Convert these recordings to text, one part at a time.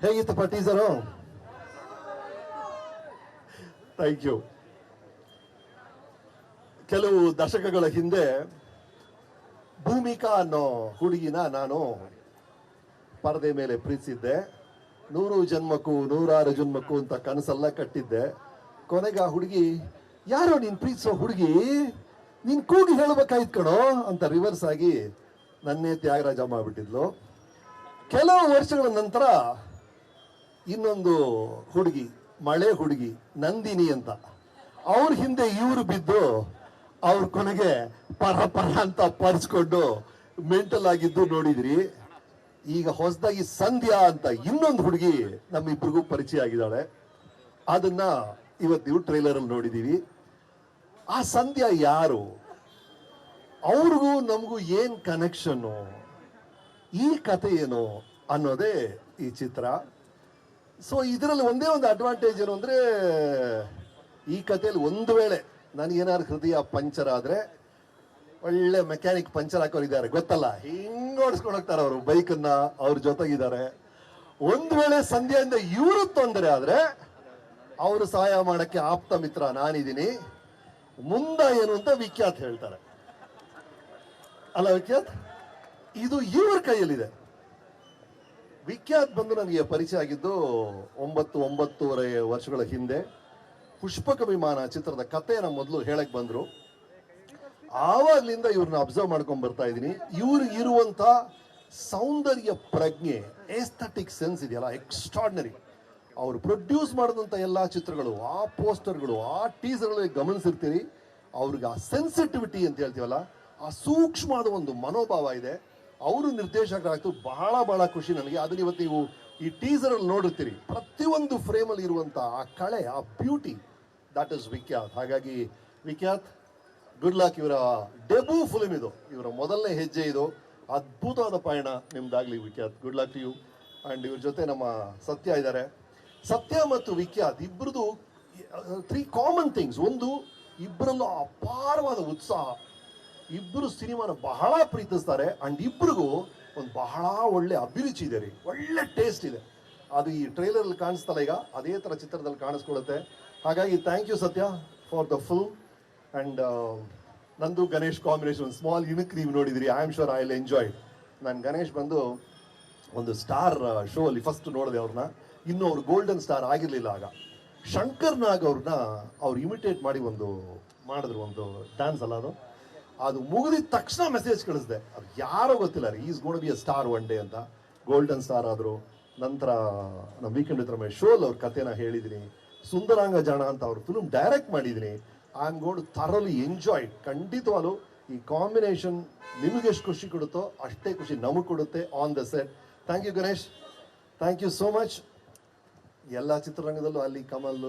ಹೇಗಿತ್ತಪ್ಪ teaser? Thank you. ಕೆಲವು ದಶಕಗಳ ಹಿಂದೆ ಭೂಮಿಕಾ ಅನ್ನೋ ಹುಡುಗಿನ ನಾನು ಪರದೆ ಮೇಲೆ ಪ್ರೀತಿಸಿದ್ದೆ. 100 ಜನ್ಮಕ್ಕೂ 106 ಜನ್ಮಕ್ಕೂ ಅಂತ ಕನಸೆಲ್ಲ ಕಟ್ಟಿದ್ದೆ. ಕೊನೆಗೆ ಆ ಹುಡುಗಿ, ಯಾರೋ ನೀನ್ ಪ್ರೀತಿಸೋ ಹುಡುಗಿ, ನೀನ್ ಕೂಗಿ ಹೇಳ್ಬೇಕಾಯ್ತು ಕಣೋ ಅಂತ ರಿವರ್ಸ್ ಆಗಿ ನನ್ನೇ ತ್ಯಾಗರಾಜ ಮಾಡ್ಬಿಟ್ಟಿದ್ಲು. ಕೆಲವು ವರ್ಷಗಳ ನಂತರ ಇನ್ನೊಂದು ಹುಡುಗಿ, ಮಳೆ ಹುಡುಗಿ ನಂದಿನಿ ಅಂತ, ಅವ್ರ ಹಿಂದೆ ಇವರು ಬಿದ್ದು ಅವ್ರ ಕೊನೆಗೆ ಪರ ಪರ ಅಂತ ಪರ್ಸ್ಕೊಂಡು ಮೆಂಟಲ್ ಆಗಿದ್ದು ನೋಡಿದ್ರಿ. ಈಗ ಹೊಸದಾಗಿ ಸಂಧ್ಯಾ ಅಂತ ಇನ್ನೊಂದು ಹುಡುಗಿ ನಮ್ಮಿಬ್ರಿಗೂ ಪರಿಚಯ ಆಗಿದ್ದಾಳೆ. ಅದನ್ನ ಇವತ್ತು ನೀವು ಟ್ರೈಲರ್ ಅಲ್ಲಿ ನೋಡಿದೀವಿ. ಆ ಸಂಧ್ಯಾ ಯಾರು, ಅವ್ರಿಗೂ ನಮಗೂ ಏನ್ ಕನೆಕ್ಷನ್ನು, ಈ ಕತೆ ಏನು ಅನ್ನೋದೇ ಈ ಚಿತ್ರ. ಸೊ ಇದರಲ್ಲಿ ಒಂದೇ ಒಂದು ಅಡ್ವಾಂಟೇಜ್ ಏನು ಅಂದ್ರೆ, ಈ ಕಥೆಯಲ್ಲಿ ಒಂದು ವೇಳೆ ನನಗೇನಾದ್ರು ಹೃದಯ ಪಂಚರ್ ಆದ್ರೆ ಒಳ್ಳೆ ಮೆಕ್ಯಾನಿಕ್ ಪಂಚರ್ ಹಾಕೋರಿದ್ದಾರೆ ಗೊತ್ತಲ್ಲ, ಹಿಂಗ್ ಓಡಿಸ್ಕೊಂಡು ಹೋಗ್ತಾರೆ ಅವರು ಬೈಕನ್ನ, ಅವ್ರ ಜೊತೆಗಿದ್ದಾರೆ. ಒಂದ್ ವೇಳೆ ಸಂಧ್ಯಾದಿಂದ ಇವರು ತೊಂದರೆ ಆದ್ರೆ ಅವರು ಸಹಾಯ ಮಾಡಕ್ಕೆ ಆಪ್ತ ಮಿತ್ರ ನಾನಿದ್ದೀನಿ, ಮುಂದ ಏನು ಅಂತ ವಿಖ್ಯಾತ್ ಹೇಳ್ತಾರೆ ಅಲ್ಲ ವಿಖ್ಯಾತ್? ಇದು ಇವ್ರ ಕೈಯಲ್ಲಿದೆ. ವಿಖ್ಯಾತ್ ಬಂದು ನನಗೆ ಪರಿಚಯ ಆಗಿದ್ದು 9-9.5 ವರ್ಷಗಳ ಹಿಂದೆ. ಪುಷ್ಪಕ ವಿಮಾನ ಚಿತ್ರದ ಕಥೆನ ಮೊದಲು ಹೇಳಕ್ ಬಂದ್ರು. ಆವಾಗ್ಲಿಂದ ಇವ್ರನ್ನ ಅಬ್ಸರ್ವ್ ಮಾಡ್ಕೊಂಡ್ ಬರ್ತಾ ಇದ್ದೀನಿ. ಇವ್ರಿಗೆ ಇರುವಂತ ಸೌಂದರ್ಯ ಪ್ರಜ್ಞೆ, ಎಸ್ಥೆಟಿಕ್ ಸೆನ್ಸ್ ಇದೆಯಲ್ಲ, ಎಕ್ಸ್ಟ್ರಾರ್ಡಿನರಿ. ಅವ್ರು ಪ್ರೊಡ್ಯೂಸ್ ಮಾಡಿದಂಥ ಎಲ್ಲಾ ಚಿತ್ರಗಳು, ಆ ಪೋಸ್ಟರ್ಗಳು, ಆ ಟೀಸರ್ಗಳಲ್ಲಿ ಗಮನಿಸಿರ್ತೀರಿ. ಅವ್ರಿಗೆ ಆ ಸೆನ್ಸಿಟಿವಿಟಿ ಅಂತ ಹೇಳ್ತೀವಲ್ಲ, ಆ ಸೂಕ್ಷ್ಮವಾದ ಒಂದು ಮನೋಭಾವ ಇದೆ. ಅವರು ನಿರ್ದೇಶಕರಾಗ್ತು, ಬಹಳ ಬಹಳ ಖುಷಿ ನನಗೆ. ಅದನ್ನ ಇವತ್ತು ನೀವು ಈ ಟೀಸರ್ ಅಲ್ಲಿ ನೋಡಿರ್ತೀರಿ, ಪ್ರತಿಯೊಂದು ಫ್ರೇಮ್ ಅಲ್ಲಿ ಇರುವಂತ ಆ ಕಳೆ, ಆ ಬ್ಯೂಟಿ, ದಟ್ ಇಸ್ ವಿಖ್ಯಾತ್. ಹಾಗಾಗಿ ವಿಖ್ಯಾತ್, ಗುಡ್ ಲಕ್. ಇವರ ಡೆಬ್ಯೂ ಫಿಲ್ಮ್ ಇದು, ಇವರ ಮೊದಲನೇ ಹೆಜ್ಜೆ ಇದು. ಅದ್ಭುತವಾದ ಪಯಣ ನಿಮ್ದಾಗ್ಲಿ Vikhyat. Good luck to you. And ಇವ್ರ ಜೊತೆ ನಮ್ಮ ಸತ್ಯ ಇದ್ದಾರೆ. ಸತ್ಯ ಮತ್ತು ವಿಖ್ಯಾತ್ ಇಬ್ಬರದು 3 ಕಾಮನ್ ಥಿಂಗ್ಸ್. ಒಂದು, ಇಬ್ಬರಲ್ಲೂ ಅಪಾರವಾದ ಉತ್ಸಾಹ. ಇಬ್ಬರು ಸಿನಿಮಾನ ಬಹಳ ಪ್ರೀತಿಸ್ತಾರೆ. ಅಂಡ್ ಇಬ್ಬರಿಗೂ ಒಂದು ಬಹಳ ಒಳ್ಳೆ ಅಭಿರುಚಿ ಇದೆ ರೀ, ಒಳ್ಳೆ ಟೇಸ್ಟ್ ಇದೆ. ಅದು ಈ ಟ್ರೈಲರ್ ಅಲ್ಲಿ ಕಾಣಿಸ್ತಲ್ಲ, ಈಗ ಅದೇ ತರ ಚಿತ್ರದಲ್ಲಿ ಕಾಣಿಸ್ಕೊಳ್ಳುತ್ತೆ. ಹಾಗಾಗಿ ಥ್ಯಾಂಕ್ ಯು ಸತ್ಯ ಫಾರ್ ದ ಫಿಲ್ಮ್. ಅಂಡ್ ನಂದು ಗಣೇಶ್ ಕಾಂಬಿನೇಷನ್ ಸ್ಮಾಲ್ ಯುನಿಕ್ ನೀವು ನೋಡಿದಿರಿ. I am sure I will enjoy. ನಾನು ಗಣೇಶ್ ಬಂದು ಒಂದು ಸ್ಟಾರ್ ಶೋ ಅಲ್ಲಿ ಫಸ್ಟ್ ನೋಡಿದೆ ಅವ್ರನ್ನ. ಇನ್ನು ಅವ್ರು ಗೋಲ್ಡನ್ ಸ್ಟಾರ್ ಆಗಿರ್ಲಿಲ್ಲ ಆಗ. ಶಂಕರ್ ನಾಗ್ ಅವ್ರನ್ನ ಅವ್ರು ಇಮಿಟೇಟ್ ಮಾಡಿ ಮಾಡಿದ್ರು ಒಂದು ಡ್ಯಾನ್ಸ್ ಅಲ್ಲ, ಅದು ಮುಗಿದಿದ ತಕ್ಷಣ ಮೆಸೇಜ್ ಕಳಿಸಿದೆ. ಅದು ಯಾರೋ ಗೊತ್ತಿಲ್ಲ ರೀ, is gonna be a star one day ಅಂತ. ಗೋಲ್ಡನ್ ಸ್ಟಾರ್ ಆದ್ರು. ನಂತರ ನಮ್ಮ ವೀಕೆಂಡ್ ವಿತ್ ರಮೇಶ್ ಶೋಲ್ ಅವ್ರ ಕಥೆನ ಹೇಳಿದ್ದೀನಿ. ಸುಂದರಾಂಗ ಜಾಣ ಅಂತ ಅವ್ರ ಫಿಲ್ಮ್ ಡೈರೆಕ್ಟ್ ಮಾಡಿದ್ದೀನಿ. I am ಗೋಡ್ ಥರಲಿ enjoy. ಖಂಡಿತವಾಗ್ಲು ಈ ಕಾಂಬಿನೇಷನ್ ನಿಮಗೆ ಎಷ್ಟು ಖುಷಿ ಕೊಡುತ್ತೋ ಅಷ್ಟೇ ಖುಷಿ ನಮಗೆ ಕೊಡುತ್ತೆ on the set. Thank you Ganesh, thank you so much. ಎಲ್ಲ ಚಿತ್ರರಂಗದಲ್ಲೂ ಅಲ್ಲಿ ಕಮಲ್,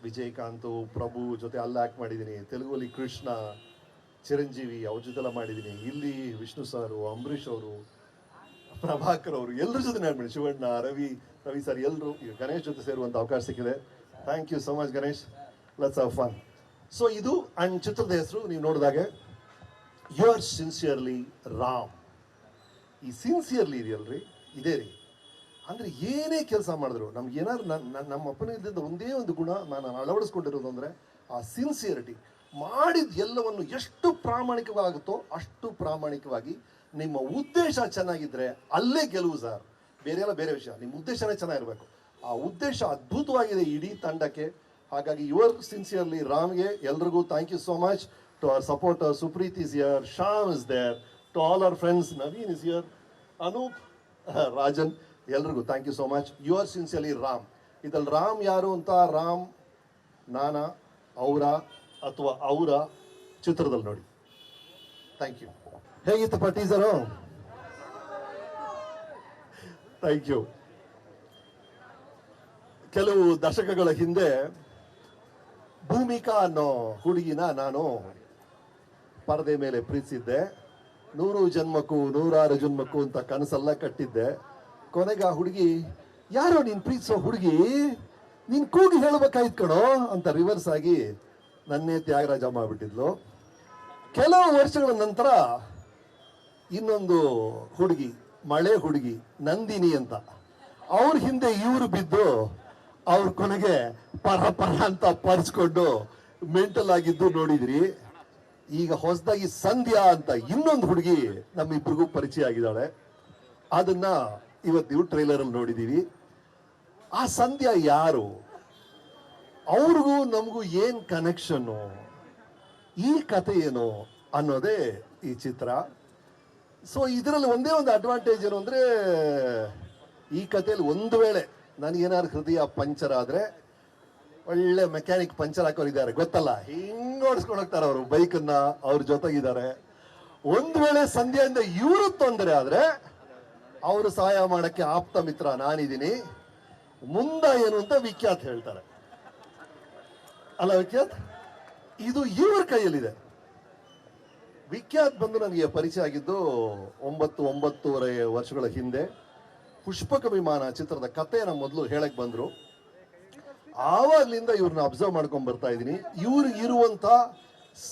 ವಿಜಯಕಾಂತ್, ಪ್ರಭು ಜೊತೆ ಅಲ್ಲಿ ಆ್ಯಕ್ಟ್ ಮಾಡಿದ್ದೀನಿ. ತೆಲುಗಲ್ಲಿ ಕೃಷ್ಣ, ಚಿರಂಜೀವಿ ಅವ್ರ ಜೊತೆಲ್ಲ ಮಾಡಿದ್ದೀನಿ. ಇಲ್ಲಿ ವಿಷ್ಣು ಸಾರು, ಅಂಬರೀಷ್ ಅವರು, ಪ್ರಭಾಕರ್ ಅವರು, ಎಲ್ಲರ ಜೊತೆ ಮಾಡಿದ್ದೀನಿ. ಶಿವಣ್ಣ, ರವಿ ಸರ್, ಎಲ್ಲರೂ ಈಗ ಗಣೇಶ್ ಜೊತೆ ಸೇರುವಂಥ ಅವಕಾಶ ಸಿಕ್ಕಿದೆ. Thank you so much Ganesh. Let's have fun. So ಇದು ಅಂಡ್ ಚಿತ್ರದ ಹೆಸರು ನೀವು ನೋಡಿದಾಗೆ ಯುವರ್ ಸಿನ್ಸಿಯರ್ಲಿ ರಾಮ್. ಈ ಸಿನ್ಸಿಯರ್ಲಿ ಇದೆಯಲ್ರಿ, ಇದೇ ರೀ. ಅಂದರೆ ಏನೇ ಕೆಲಸ ಮಾಡಿದ್ರು ನಮ್ಗೆ ಏನಾದ್ರು ನಮ್ಮ ಅಪ್ಪನಿದ್ದ ಒಂದೇ ಒಂದು ಗುಣ ನಾನು ಅಳವಡಿಸ್ಕೊಂಡಿರೋದು ಅಂದರೆ ಆ ಸಿನ್ಸಿಯರಿಟಿ. ಮಾಡಿದ ಎಲ್ಲವನ್ನು ಎಷ್ಟು ಪ್ರಾಮಾಣಿಕವಾಗುತ್ತೋ ಅಷ್ಟು ಪ್ರಾಮಾಣಿಕವಾಗಿ. ನಿಮ್ಮ ಉದ್ದೇಶ ಚೆನ್ನಾಗಿದ್ರೆ ಅಲ್ಲೇ ಗೆಲುವು ಸರ್. ಬೇರೆ ಎಲ್ಲ ಬೇರೆ ವಿಷಯ, ನಿಮ್ಮ ಉದ್ದೇಶನೇ ಚೆನ್ನಾಗಿರ್ಬೇಕು. ಆ ಉದ್ದೇಶ ಅದ್ಭುತವಾಗಿದೆ ಇಡೀ ತಂಡಕ್ಕೆ. ಹಾಗಾಗಿ ಯುವರ್ ಸಿನ್ಸಿಯರ್ಲಿ ರಾಮ್ಗೆ ಎಲ್ರಿಗೂ thank you so much. To our supporter, Supreeth is here, Shyam is there, to all our friends, Naveen is here, Anoop, Rajan, ಎಲ್ರಿಗೂ thank you so much. Your sincerely Ram. ಇದ್ರಲ್ಲಿ ರಾಮ್ ಯಾರು ಅಂತ, ರಾಮ್ ನಾನಾ, ಅವರ ಅಥವಾ ಅವರ ಚಿತ್ರದಲ್ಲಿ ನೋಡಿ. Thank you. ಹೇಗಿತ್ತಪ್ಪ ಟೀಸರು? Thank you. ಕೆಲವು ದಶಕಗಳ ಹಿಂದೆ ಭೂಮಿಕಾ ಅನ್ನೋ ಹುಡುಗಿನ ನಾನು ಪರದೆ ಮೇಲೆ ಪ್ರೀತಿಸಿದ್ದೆ. 100 ಜನ್ಮಕ್ಕೂ 106 ಜನ್ಮಕ್ಕೂ ಅಂತ ಕನಸೆಲ್ಲ ಕಟ್ಟಿದ್ದೆ. ಕೊನೆಗೆ ಆ ಹುಡುಗಿ, ಯಾರೋ ನೀನ್ ಪ್ರೀತಿಸೋ ಹುಡುಗಿ, ನೀನ್ ಕೂಗಿ ಹೇಳ್ಬೇಕಾಯ್ತು ಕಣೋ ಅಂತ ರಿವರ್ಸ್ ಆಗಿ ನನ್ನೇ ತ್ಯಾಗರಾಜ ಮಾಡ್ಬಿಟ್ಟಿದ್ಲು. ಕೆಲವು ವರ್ಷಗಳ ನಂತರ ಇನ್ನೊಂದು ಹುಡುಗಿ, ಮಳೆ ಹುಡುಗಿ ನಂದಿನಿ ಅಂತ, ಅವ್ರ ಹಿಂದೆ ಇವರು ಬಿದ್ದು ಅವ್ರ ಕೊನೆಗೆ ಪರ ಪರ ಅಂತ ಪರ್ಸ್ಕೊಂಡು ಮೆಂಟಲ್ ಆಗಿದ್ದು ನೋಡಿದ್ರಿ. ಈಗ ಹೊಸದಾಗಿ ಸಂಧ್ಯಾ ಅಂತ ಇನ್ನೊಂದು ಹುಡುಗಿ ನಮ್ಮಿಬ್ರಿಗೂ ಪರಿಚಯ ಆಗಿದ್ದಾಳೆ. ಅದನ್ನ ಇವತ್ತು ನೀವು ಟ್ರೈಲರ್ ಅಲ್ಲಿ ನೋಡಿದೀವಿ. ಆ ಸಂಧ್ಯಾ ಯಾರು, ಅವ್ರಿಗೂ ನಮಗೂ ಏನ್ ಕನೆಕ್ಷನ್ನು, ಈ ಕತೆ ಏನು ಅನ್ನೋದೇ ಈ ಚಿತ್ರ. ಸೊ ಇದರಲ್ಲಿ ಒಂದೇ ಒಂದು ಅಡ್ವಾಂಟೇಜ್ ಏನು ಅಂದ್ರೆ, ಈ ಕಥೆಯಲ್ಲಿ ಒಂದು ವೇಳೆ ನನಗೇನಾದ್ರು ಹೃದಯ ಪಂಚರ್ ಆದ್ರೆ ಒಳ್ಳೆ ಮೆಕ್ಯಾನಿಕ್ ಪಂಚರ್ ಹಾಕೋರಿದ್ದಾರೆ ಗೊತ್ತಲ್ಲ, ಹಿಂಗ್ ಓಡಿಸ್ಕೊಂಡು ಹೋಗ್ತಾರೆ ಅವರು ಬೈಕನ್ನ, ಅವ್ರ ಜೊತೆಗಿದ್ದಾರೆ. ಒಂದು ವೇಳೆ ಸಂಧ್ಯಾದಿಂದ ಇವರು ತೊಂದರೆ ಆದ್ರೆ ಅವರು ಸಹಾಯ ಮಾಡಕ್ಕೆ ಆಪ್ತ ಮಿತ್ರ ನಾನಿದ್ದೀನಿ, ಮುಂದ ಏನು ಅಂತ ವಿಖ್ಯಾತ್ ಹೇಳ್ತಾರೆ ಅಲ್ಲ. ವಿಖ್ಯಾತ್ ಇದು ಇವ್ರ ಕೈಯಲ್ಲಿದೆ. ವಿಖ್ಯಾತ್ ಬಂದು ನನಗೆ ಪರಿಚಯ ಆಗಿದ್ದು 9-9.5 ವರ್ಷಗಳ ಹಿಂದೆ. ಪುಷ್ಪಕ ವಿಮಾನ ಚಿತ್ರದ ಕಥೆನ ಮೊದಲು ಹೇಳಕ್ ಬಂದ್ರು. ಆವಾಗ್ಲಿಂದ ಇವ್ರನ್ನ ಅಬ್ಸರ್ವ್ ಮಾಡ್ಕೊಂಡ್ ಬರ್ತಾ ಇದ್ದೀನಿ. ಇವ್ರಿಗೆ ಇರುವಂತ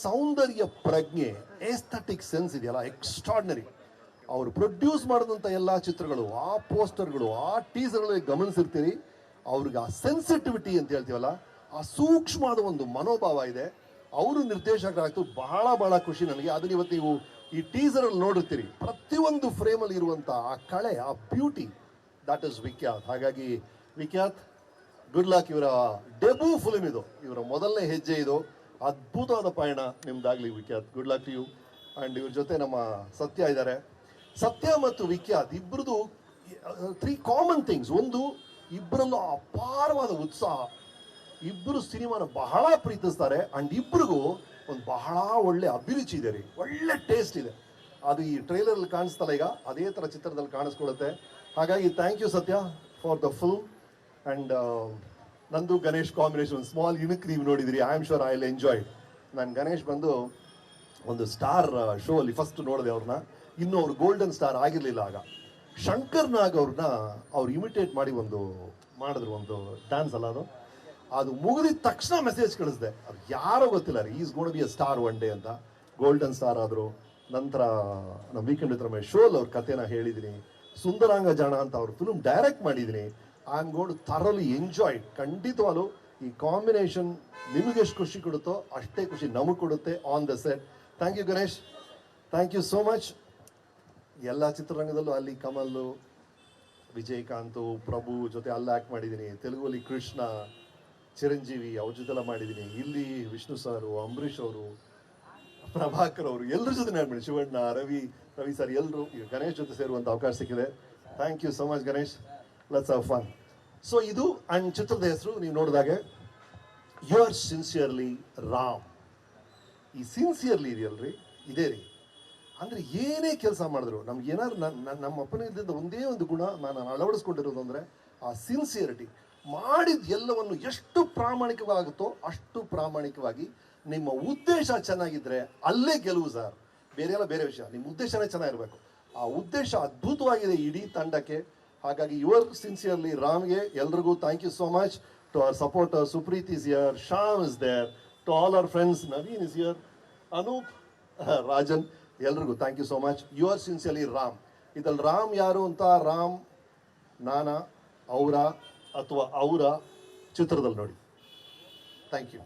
ಸೌಂದರ್ಯ ಪ್ರಜ್ಞೆ, ಎಸ್ಥೆಟಿಕ್ ಸೆನ್ಸ್ ಇದೆಯಲ್ಲ, ಎಕ್ಸ್ಟ್ರಾರ್ಡಿನರಿ. ಅವ್ರು ಪ್ರೊಡ್ಯೂಸ್ ಮಾಡಿದಂಥ ಎಲ್ಲ ಚಿತ್ರಗಳು, ಆ ಪೋಸ್ಟರ್ಗಳು, ಆ ಟೀಸರ್ಗಳಲ್ಲಿ ಗಮನಿಸಿರ್ತೀರಿ. ಅವ್ರಿಗೆ ಆ ಸೆನ್ಸಿಟಿವಿಟಿ ಅಂತ ಹೇಳ್ತೀವಲ್ಲ, ಆ ಸೂಕ್ಷ್ಮವಾದ ಒಂದು ಮನೋಭಾವ ಇದೆ. ಅವರು ನಿರ್ದೇಶಕರಾಗ್ತು ಬಹಳ ಬಹಳ ಖುಷಿ ನನಗೆ. ಅದನ್ನ ಇವತ್ತು ನೀವು ಈ ಟೀಸರ್ ಅಲ್ಲಿ ನೋಡಿರ್ತೀರಿ, ಪ್ರತಿಯೊಂದು ಫ್ರೇಮ್ ಅಲ್ಲಿ ಇರುವಂತ ಆ ಕಳೆ, ಆ ಬ್ಯೂಟಿ, ದಟ್ ಇಸ್ ವಿಖ್ಯಾತ್. ಹಾಗಾಗಿ ವಿಖ್ಯಾತ್, ಗುಡ್ ಲಕ್. ಇವರ ಡೆಬ್ಯೂ ಫಿಲ್ಮ್ ಇದು, ಇವರ ಮೊದಲನೇ ಹೆಜ್ಜೆ ಇದು. ಅದ್ಭುತವಾದ ಪಯಣ ನಿಮ್ದಾಗ್ಲಿ Vikhyat. Good luck to you. And ಇವ್ರ ಜೊತೆ ನಮ್ಮ ಸತ್ಯ ಇದ್ದಾರೆ. ಸತ್ಯ ಮತ್ತು ವಿಖ್ಯಾತ್ ಇಬ್ಬರದು 3 ಕಾಮನ್ ಥಿಂಗ್ಸ್. ಒಂದು, ಇಬ್ಬರಲ್ಲೂ ಅಪಾರವಾದ ಉತ್ಸಾಹ. ಇಬ್ಬರು ಸಿನಿಮಾನ ಬಹಳ ಪ್ರೀತಿಸ್ತಾರೆ. ಅಂಡ್ ಇಬ್ಬರಿಗೂ ಒಂದು ಬಹಳ ಒಳ್ಳೆ ಅಭಿರುಚಿ ಇದೆ ರೀ, ಒಳ್ಳೆ ಟೇಸ್ಟ್ ಇದೆ. ಅದು ಈ ಟ್ರೈಲರ್ ಅಲ್ಲಿ ಕಾಣಿಸ್ತಲ್ಲ, ಈಗ ಅದೇ ತರ ಚಿತ್ರದಲ್ಲಿ ಕಾಣಿಸ್ಕೊಳ್ಳುತ್ತೆ. ಹಾಗಾಗಿ ಥ್ಯಾಂಕ್ ಯು ಸತ್ಯ ಫಾರ್ ದ ಫಿಲ್ಮ್. ಅಂಡ್ ನಂದು ಗಣೇಶ್ ಕಾಂಬಿನೇಷನ್ ಸ್ಮಾಲ್ ಯುನಿಕ್ ನೀವು ನೋಡಿದಿರಿ. I am sure I will enjoy. ನಾನು ಗಣೇಶ್ ಬಂದು ಒಂದು ಸ್ಟಾರ್ ಶೋ ಅಲ್ಲಿ ಫಸ್ಟ್ ನೋಡಿದೆ ಅವ್ರನ್ನ. ಇನ್ನು ಅವ್ರು ಗೋಲ್ಡನ್ ಸ್ಟಾರ್ ಆಗಿರ್ಲಿಲ್ಲ ಆಗ. ಶಂಕರ್ ನಾಗ್ ಅವ್ರನ್ನ ಅವ್ರು ಇಮಿಟೇಟ್ ಮಾಡಿ ಮಾಡಿದ್ರು ಒಂದು ಡ್ಯಾನ್ಸ್ ಅಲ್ಲ, ಅದು ಮುಗಿದಿದ ತಕ್ಷಣ ಮೆಸೇಜ್ ಕಳಿಸಿದೆ. ಅದು ಯಾರೋ ಗೊತ್ತಿಲ್ಲ ರೀ, is gonna be a star one day ಅಂತ. ಗೋಲ್ಡನ್ ಸ್ಟಾರ್ ಆದ್ರು. ನಂತರ ನಮ್ಮ ವೀಕೆಂಡ್ ವಿತ್ ರಮೇಶ್ ಶೋಲ್ ಅವ್ರ ಕಥೆನ ಹೇಳಿದ್ದೀನಿ. ಸುಂದರಾಂಗ ಜಾಣ ಅಂತ ಅವ್ರ ಫಿಲ್ಮ್ ಡೈರೆಕ್ಟ್ ಮಾಡಿದ್ದೀನಿ. I am ಗೋಡ್ ಥರಲಿ enjoy. ಖಂಡಿತವಾಗ್ಲೂ ಈ ಕಾಂಬಿನೇಷನ್ ನಿಮಗೆ ಎಷ್ಟು ಖುಷಿ ಕೊಡುತ್ತೋ ಅಷ್ಟೇ ಖುಷಿ ನಮಗೆ ಕೊಡುತ್ತೆ on the set. Thank you Ganesh, thank you so much. ಎಲ್ಲ ಚಿತ್ರರಂಗದಲ್ಲೂ ಅಲ್ಲಿ ಕಮಲ್, ವಿಜಯಕಾಂತ್, ಪ್ರಭು ಜೊತೆ ಅಲ್ಲಿ ಆ್ಯಕ್ಟ್ ಮಾಡಿದ್ದೀನಿ. ತೆಲುಗಲ್ಲಿ ಕೃಷ್ಣ, ಚಿರಂಜೀವಿ ಅವ್ರ ಜೊತೆಲ್ಲ ಮಾಡಿದ್ದೀನಿ. ಇಲ್ಲಿ ವಿಷ್ಣು ಸರ್, ಅಂಬರೀಷ್ ಅವರು, ಪ್ರಭಾಕರ್ ಅವರು, ಎಲ್ಲರ ಜೊತೆ ಮಾಡಿ, ಶಿವಣ್ಣ, ರವಿ ಸರ್, ಎಲ್ಲರೂ ಈಗ ಗಣೇಶ್ ಜೊತೆ ಸೇರುವಂಥ ಅವಕಾಶ ಸಿಕ್ಕಿದೆ. Thank you so much Ganesh. Let's have fun. So ಇದು ಅಂಡ್ ಚಿತ್ರದ ಹೆಸರು ನೀವು ನೋಡಿದಾಗೆ ಯುವರ್ ಸಿನ್ಸಿಯರ್ಲಿ ರಾಮ್. ಈ ಸಿನ್ಸಿಯರ್ಲಿ ಇದೆಯಲ್ರಿ, ಇದೇ ರೀ. ಅಂದರೆ ಏನೇ ಕೆಲಸ ಮಾಡಿದ್ರು ನಮ್ಗೆ ಏನಾದ್ರು ನಮ್ಮ ಅಪ್ಪನಿಂದ ಒಂದೇ ಒಂದು ಗುಣ ನಾನು ಅಳವಡಿಸ್ಕೊಂಡಿರೋದು ಅಂದರೆ ಆ ಸಿನ್ಸಿಯರಿಟಿ. ಮಾಡಿದ ಎಲ್ಲವನ್ನು ಎಷ್ಟು ಪ್ರಾಮಾಣಿಕವಾಗುತ್ತೋ ಅಷ್ಟು ಪ್ರಾಮಾಣಿಕವಾಗಿ. ನಿಮ್ಮ ಉದ್ದೇಶ ಚೆನ್ನಾಗಿದ್ರೆ ಅಲ್ಲೇ ಗೆಲುವು ಸರ್. ಬೇರೆ ಎಲ್ಲ ಬೇರೆ ವಿಷಯ, ನಿಮ್ಮ ಉದ್ದೇಶನೇ ಚೆನ್ನಾಗಿರ್ಬೇಕು. ಆ ಉದ್ದೇಶ ಅದ್ಭುತವಾಗಿದೆ ಇಡೀ ತಂಡಕ್ಕೆ. ಹಾಗಾಗಿ ಯುವರ್ ಸಿನ್ಸಿಯರ್ಲಿ ರಾಮ್ಗೆ ಎಲ್ರಿಗೂ thank you so much. To our supporter, Supreeth is here, Shyam is there, to all our friends, Naveen is here, Anoop, Rajan, ಎಲ್ರಿಗೂ thank you so much. Your sincerely Ram. ಇದ್ರಲ್ಲಿ ರಾಮ್ ಯಾರು ಅಂತ, ರಾಮ್ ನಾನಾ, ಅವರ ಅಥವಾ ಅವರ ಚಿತ್ರದಲ್ಲಿ ನೋಡಿ. Thank you.